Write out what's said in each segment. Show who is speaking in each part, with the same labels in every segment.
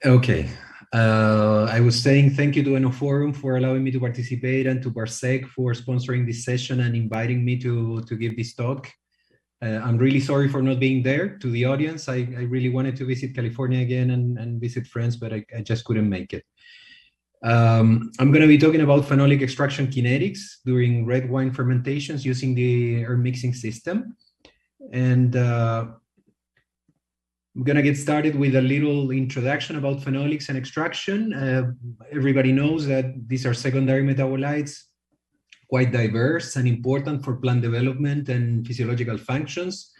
Speaker 1: Okay. I was saying thank you to Enoforum for allowing me to participate and to PARSEC for sponsoring this session and inviting me to give this talk. I'm really sorry for not being there. To the audience, I really wanted to visit California again and visit friends, but I just couldn't make it. I'm going to be talking about phenolic extraction kinetics during red wine fermentations using the AirMixing system. And I'm going to get started with a little introduction about phenolics and extraction. Everybody knows that these are secondary metabolites, quite diverse and important for plant development and physiological functions.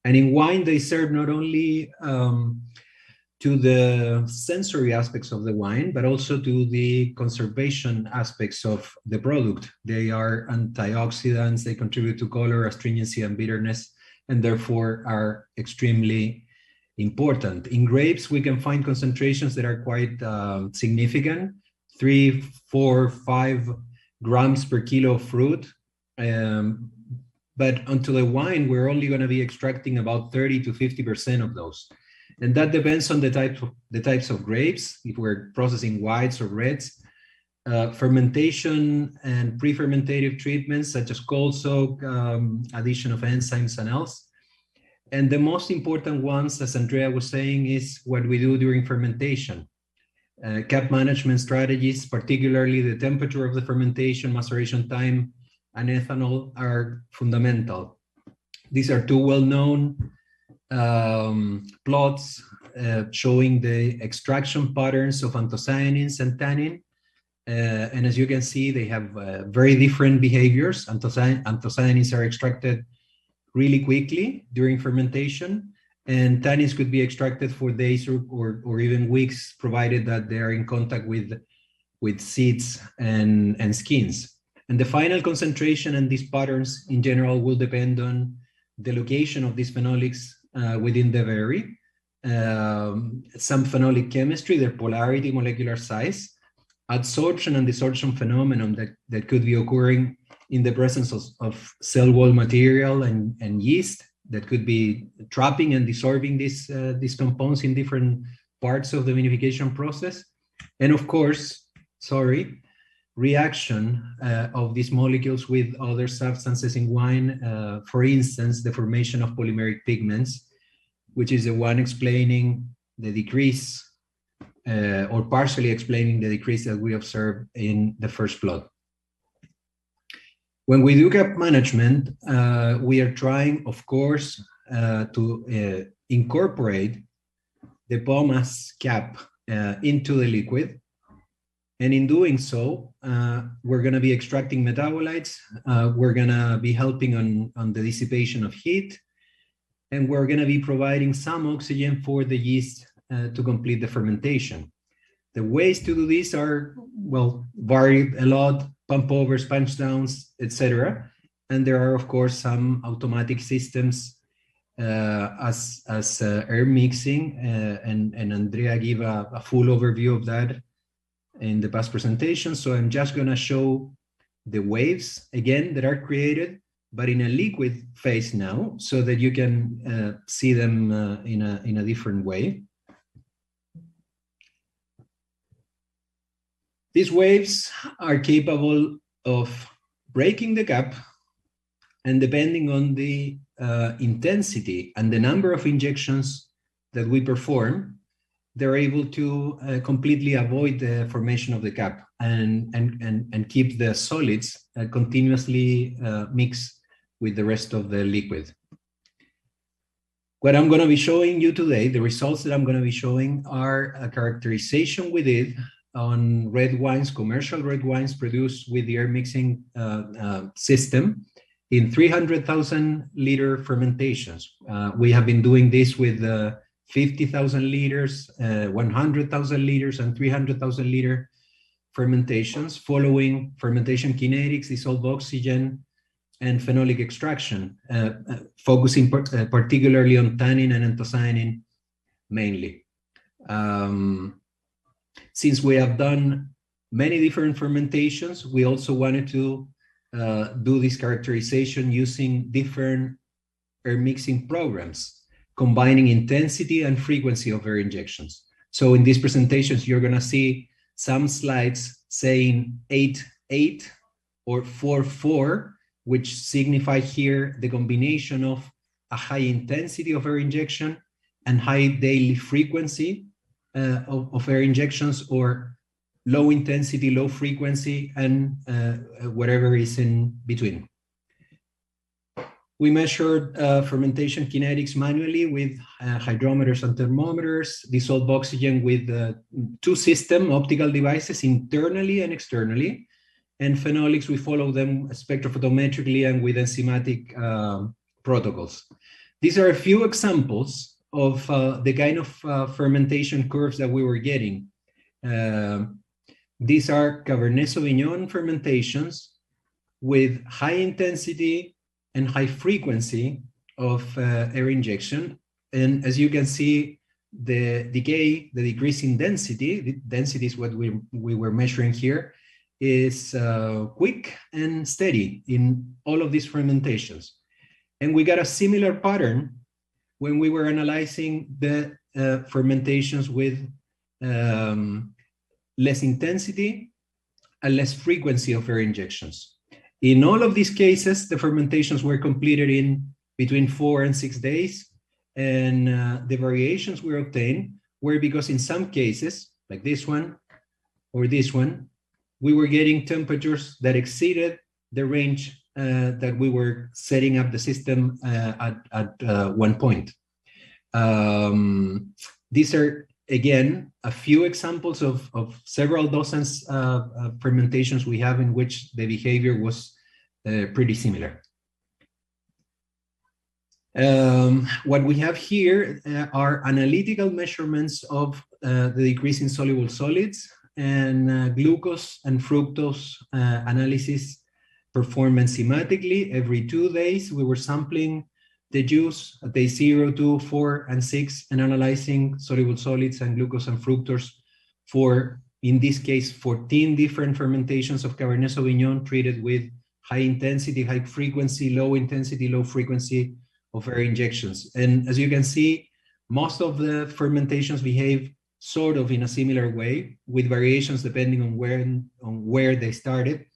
Speaker 1: And in wine, they serve not only to the sensory aspects of the wine, but also to the conservation aspects of the product. They are antioxidants, they contribute to color, astringency, and bitterness, and therefore are extremely important. In grapes, we can find concentrations that are quite significant, 3, 4, 5 grams per kilo of fruit. But onto the wine, we're only going to be extracting about 30 to 50% of those. And that depends on the types of grapes, if we're processing whites or reds. Fermentation and pre-fermentative treatments such as cold soak, addition of enzymes and else. And the most important ones, as Andrea was saying, is what we do during fermentation. Cap management strategies, particularly the temperature of the fermentation, maceration time, and ethanol are fundamental. These are two well-known plots showing the extraction patterns of anthocyanins and tannin. And as you can see, they have very different behaviors. Anthocyanins are extracted really quickly during fermentation, and tannins could be extracted for days or even weeks, provided that they are in contact with seeds and skins. And the final concentration and these patterns in general will depend on the location of these phenolics within the berry, some phenolic chemistry, their polarity, molecular size, adsorption and desorption phenomenon that could be occurring in the presence of cell wall material and yeast that could be trapping and desorbing these compounds in different parts of the vinification process. And of course, reaction of these molecules with other substances in wine, for instance, the formation of polymeric pigments, which is the one explaining the decrease or partially explaining the decrease that we observed in the first plot. When we do cap management, we are trying, of course, to incorporate the pomace cap into the liquid. And in doing so, we're going to be extracting metabolites. We're going to be helping on the dissipation of heat. And we're going to be providing some oxygen for the yeast to complete the fermentation. The ways to do this are, well, vary a lot. Pump overs, punch downs, etc. And there are, of course, some automatic systems as AirMixing, and Andrea gave a full overview of that in the past presentation. So I'm just going to show the waves again that are created, but in a liquid phase now, so that you can see them in a different way. These waves are capable of breaking the cap, and depending on the intensity and the number of injections that we perform, they're able to completely avoid the formation of the cap and keep the solids continuously mixed with the rest of the liquid. What I'm going to be showing you today, the results that I'm going to be showing, are a characterization we did on red wines, commercial red wines produced with the AirMixing system in 300,000 liter fermentations. We have been doing this with 50,000 liters, 100,000 liters, and 300,000 liter fermentations following fermentation kinetics, dissolved oxygen, and phenolic extraction, focusing particularly on tannin and anthocyanin mainly. Since we have done many different fermentations, we also wanted to do this characterization using different AirMixing programs, combining intensity and frequency of air injections. So in these presentations, you're going to see some slides saying 8.8 or 4.4, which signify here the combination of a high intensity of air injection and high daily frequency of air injections, or low intensity, low frequency, and whatever is in between. We measured fermentation kinetics manually with hydrometers and thermometers, dissolved oxygen with 2 system optical devices internally and externally, and phenolics, we follow them spectrophotometrically and with enzymatic protocols. These are a few examples of the kind of fermentation curves that we were getting. These are Cabernet Sauvignon fermentations with high intensity and high frequency of air injection. And as you can see, the decay, the decrease in density, the density is what we were measuring here, is quick and steady in all of these fermentations. And we got a similar pattern when we were analyzing the fermentations with less intensity and less frequency of air injections. In all of these cases, the fermentations were completed in between 4 and 6 days. And the variations we obtained were because in some cases, like this one or this one, we were getting temperatures that exceeded the range that we were setting up the system at one point. These are, again, a few examples of several dozens of fermentations we have in which the behavior was pretty similar. What we have here are analytical measurements of the decrease in soluble solids, and glucose and fructose analysis performed enzymatically every 2 days. We were sampling the juice at day 0, 2, 4, and 6, and analyzing soluble solids and glucose and fructose for, in this case, 14 different fermentations of Cabernet Sauvignon treated with high intensity, high frequency, low intensity, low frequency of air injections. And as you can see, most of the fermentations behave sort of in a similar way, with variations depending on where they started,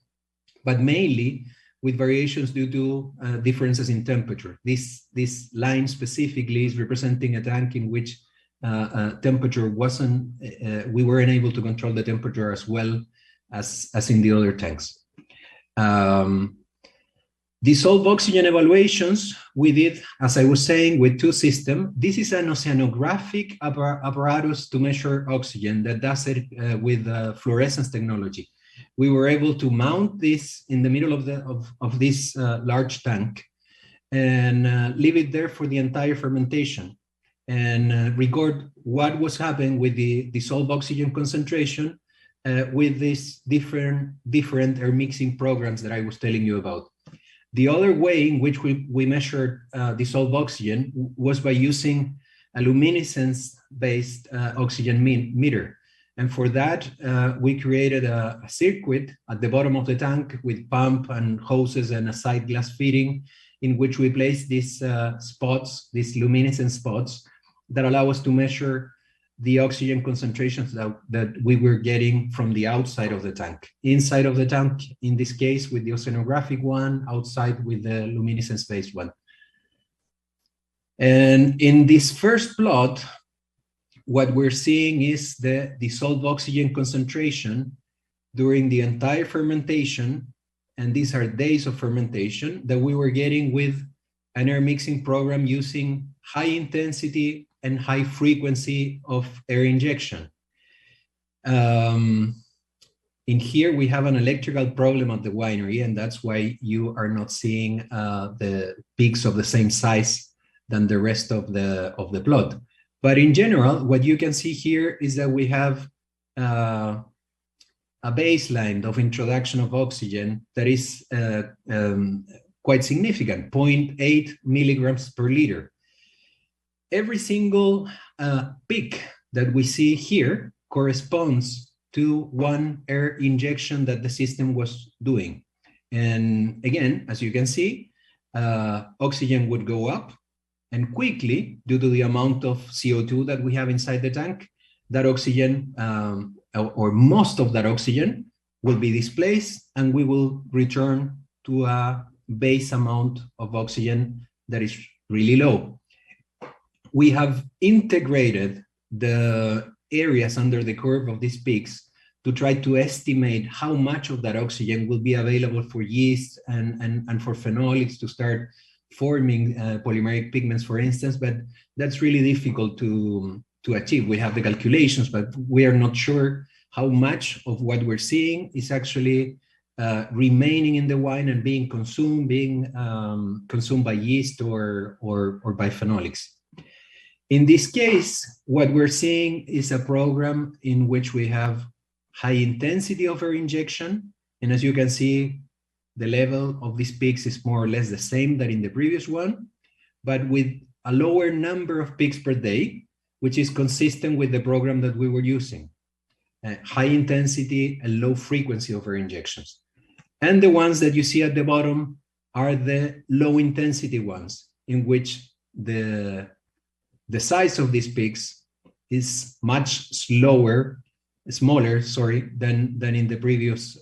Speaker 1: but mainly with variations due to differences in temperature. This line specifically is representing a tank in which temperature wasn't, we weren't able to control the temperature as well as in the other tanks. Dissolved oxygen evaluations, we did, as I was saying, with 2 systems. This is an oceanographic apparatus to measure oxygen that does it with fluorescence technology. We were able to mount this in the middle of this large tank and leave it there for the entire fermentation and record what was happening with the dissolved oxygen concentration with these different AirMixing programs that I was telling you about. The other way in which we measured dissolved oxygen was by using a luminescence-based oxygen meter. And for that, we created a circuit at the bottom of the tank with pump and hoses and a side glass fitting, in which we placed these spots, these luminescent spots, that allow us to measure the oxygen concentrations that we were getting from the outside of the tank. Inside of the tank, in this case, with the oceanographic one, outside with the luminescence-based one. And in this first plot, what we're seeing is the dissolved oxygen concentration during the entire fermentation, and these are days of fermentation, that we were getting with an air mixing program using high intensity and high frequency of air injection. In here, we have an electrical problem at the winery, and that's why you are not seeing the peaks of the same size than the rest of the plot. But in general, what you can see here is that we have a baseline of introduction of oxygen that is quite significant, 0.8 milligrams per liter. Every single peak that we see here corresponds to one air injection that the system was doing. And again, as you can see, oxygen would go up, and quickly, due to the amount of CO2 that we have inside the tank, that oxygen, or most of that oxygen, will be displaced, and we will return to a base amount of oxygen that is really low. We have integrated the areas under the curve of these peaks to try to estimate how much of that oxygen will be available for yeast and for phenolics to start forming polymeric pigments, for instance, but that's really difficult to achieve. We have the calculations, but we are not sure how much of what we're seeing is actually remaining in the wine and being consumed by yeast or by phenolics. In this case, what we're seeing is a program in which we have high intensity of air injection. And as you can see, the level of these peaks is more or less the same that in the previous one, but with a lower number of peaks per day, which is consistent with the program that we were using. High intensity and low frequency of air injections. And the ones that you see at the bottom are the low intensity ones, in which the size of these peaks is much smaller, than in the previous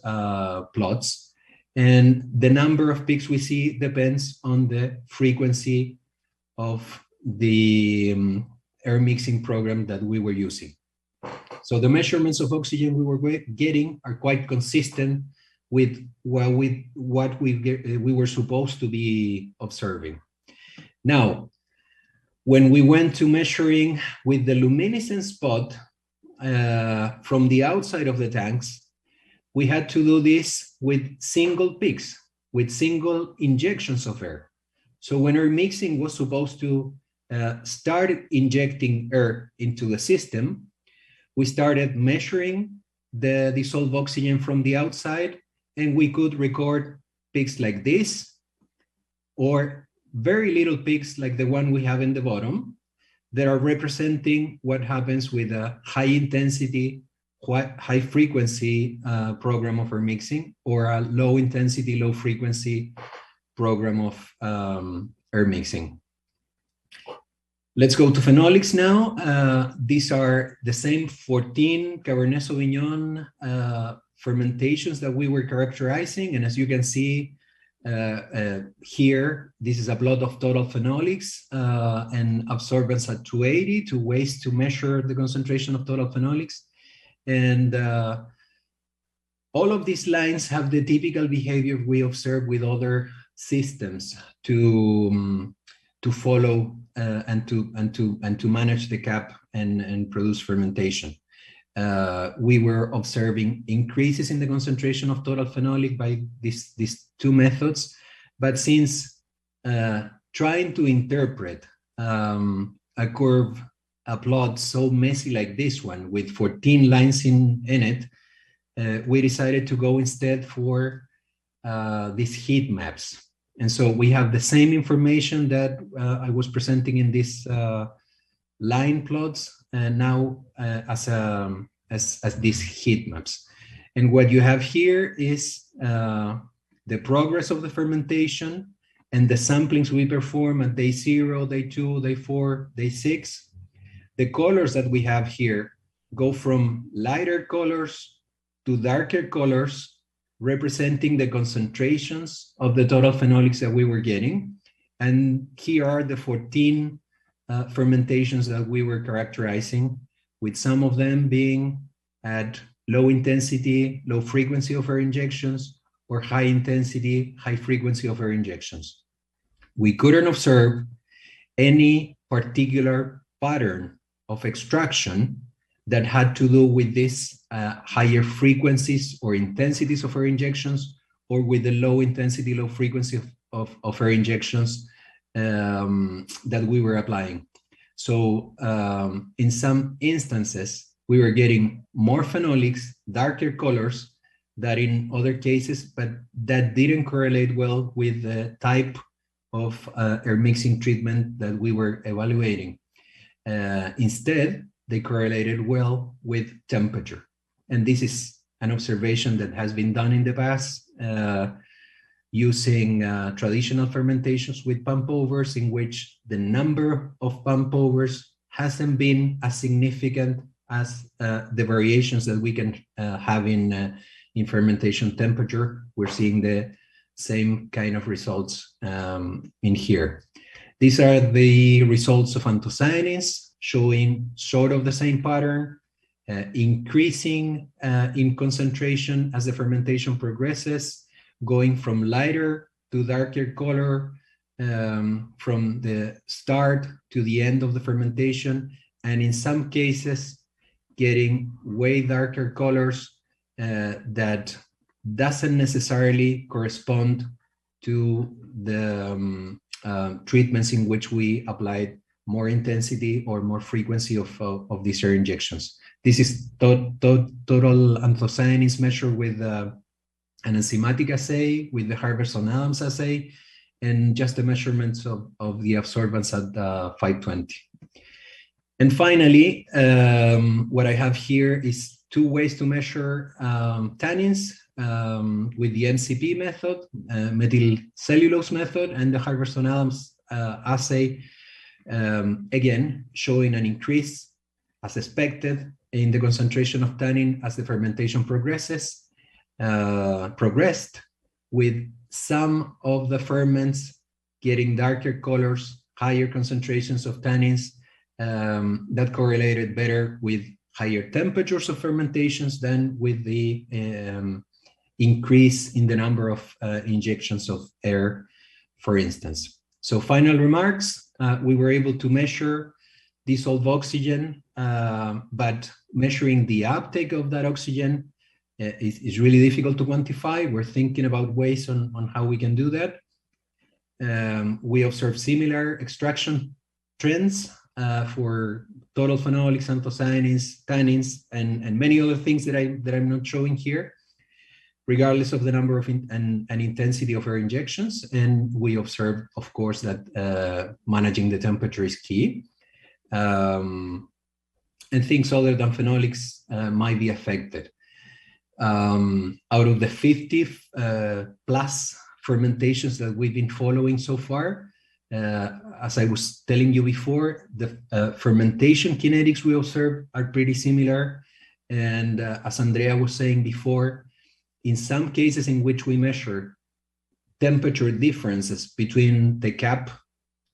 Speaker 1: plots. And the number of peaks we see depends on the frequency of the air mixing program that we were using. So the measurements of oxygen we were getting are quite consistent with what we were supposed to be observing. Now, when we went to measuring with the luminescent spot from the outside of the tanks, we had to do this with single peaks, with single injections of air. So when air mixing was supposed to start injecting air into the system, we started measuring the dissolved oxygen from the outside, and we could record peaks like this, or very little peaks like the one we have in the bottom, that are representing what happens with a high intensity, high frequency program of air mixing, or a low intensity, low frequency program of air mixing. Let's go to phenolics now. These are the same 14 Cabernet Sauvignon fermentations that we were characterizing. And as you can see here, this is a plot of total phenolics and absorbance at 280, 2 ways to measure the concentration of total phenolics. And all of these lines have the typical behavior we observe with other systems to follow and to manage the cap and produce fermentation. We were observing increases in the concentration of total phenolic by these two methods, but since trying to interpret a curve, a plot so messy like this one with 14 lines in it, we decided to go instead for these heat maps. And so we have the same information that I was presenting in these line plots, and now as these heat maps. And what you have here is the progress of the fermentation and the samplings we perform at day 0, day 2, day 4, day 6. The colors that we have here go from lighter colors to darker colors, representing the concentrations of the total phenolics that we were getting. And here are the 14 fermentations that we were characterizing, with some of them being at low intensity, low frequency of air injections, or high intensity, high frequency of air injections. We couldn't observe any particular pattern of extraction that had to do with this higher frequencies or intensities of air injections, or with the low intensity, low frequency of air injections that we were applying. So in some instances, we were getting more phenolics, darker colors than in other cases, but that didn't correlate well with the type of air mixing treatment that we were evaluating. Instead, they correlated well with temperature. And this is an observation that has been done in the past using traditional fermentations with pump overs, in which the number of pump overs hasn't been as significant as the variations that we can have in fermentation temperature. We're seeing the same kind of results in here. These are the results of anthocyanins, showing sort of the same pattern, increasing in concentration as the fermentation progresses, going from lighter to darker color from the start to the end of the fermentation, and in some cases, getting way darker colors that doesn't necessarily correspond to the treatments in which we applied more intensity or more frequency of these air injections. This is total anthocyanins measured with an enzymatic assay, with the Harverson-Adams assay, and just the measurements of the absorbance at 520. And finally, what I have here is two ways to measure tannins with the MCP method, methyl cellulose method, and the Harverson-Adams assay, again, showing an increase as expected in the concentration of tannin as the fermentation progressed, with some of the ferments getting darker colors, higher concentrations of tannins that correlated better with higher temperatures of fermentations than with the increase in the number of injections of air, for instance. So final remarks, we were able to measure dissolved oxygen, but measuring the uptake of that oxygen is really difficult to quantify. We're thinking about ways on how we can do that. We observe similar extraction trends for total phenolics, anthocyanins, tannins, and many other things that I'm not showing here, regardless of the number of and intensity of air injections. And we observe, of course, that managing the temperature is key. And things other than phenolics might be affected. Out of the 50 plus fermentations that we've been following so far, as I was telling you before, the fermentation kinetics we observe are pretty similar. And as Andrea was saying before, in some cases in which we measure temperature differences between the cap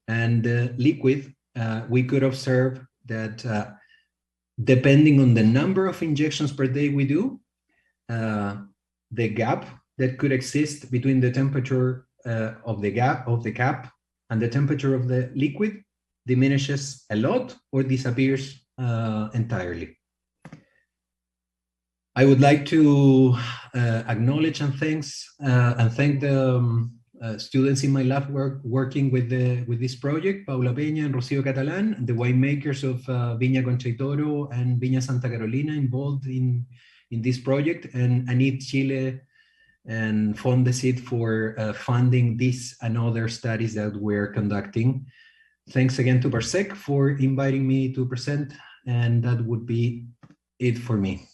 Speaker 1: and the liquid, we could observe that depending on the number of injections per day we do, the gap that could exist between the temperature of the cap and the temperature of the liquid diminishes a lot or disappears entirely. I would like to acknowledge and thank the students in my lab working with this project, Paula Peña and Rocío Catalán, the winemakers of Viña Concha y Toro and Viña Santa Carolina involved in this project, and ANIT Chile and Fondesit for funding this and other studies that we're conducting. Thanks again to PARSEC for inviting me to present, and that would be it for me.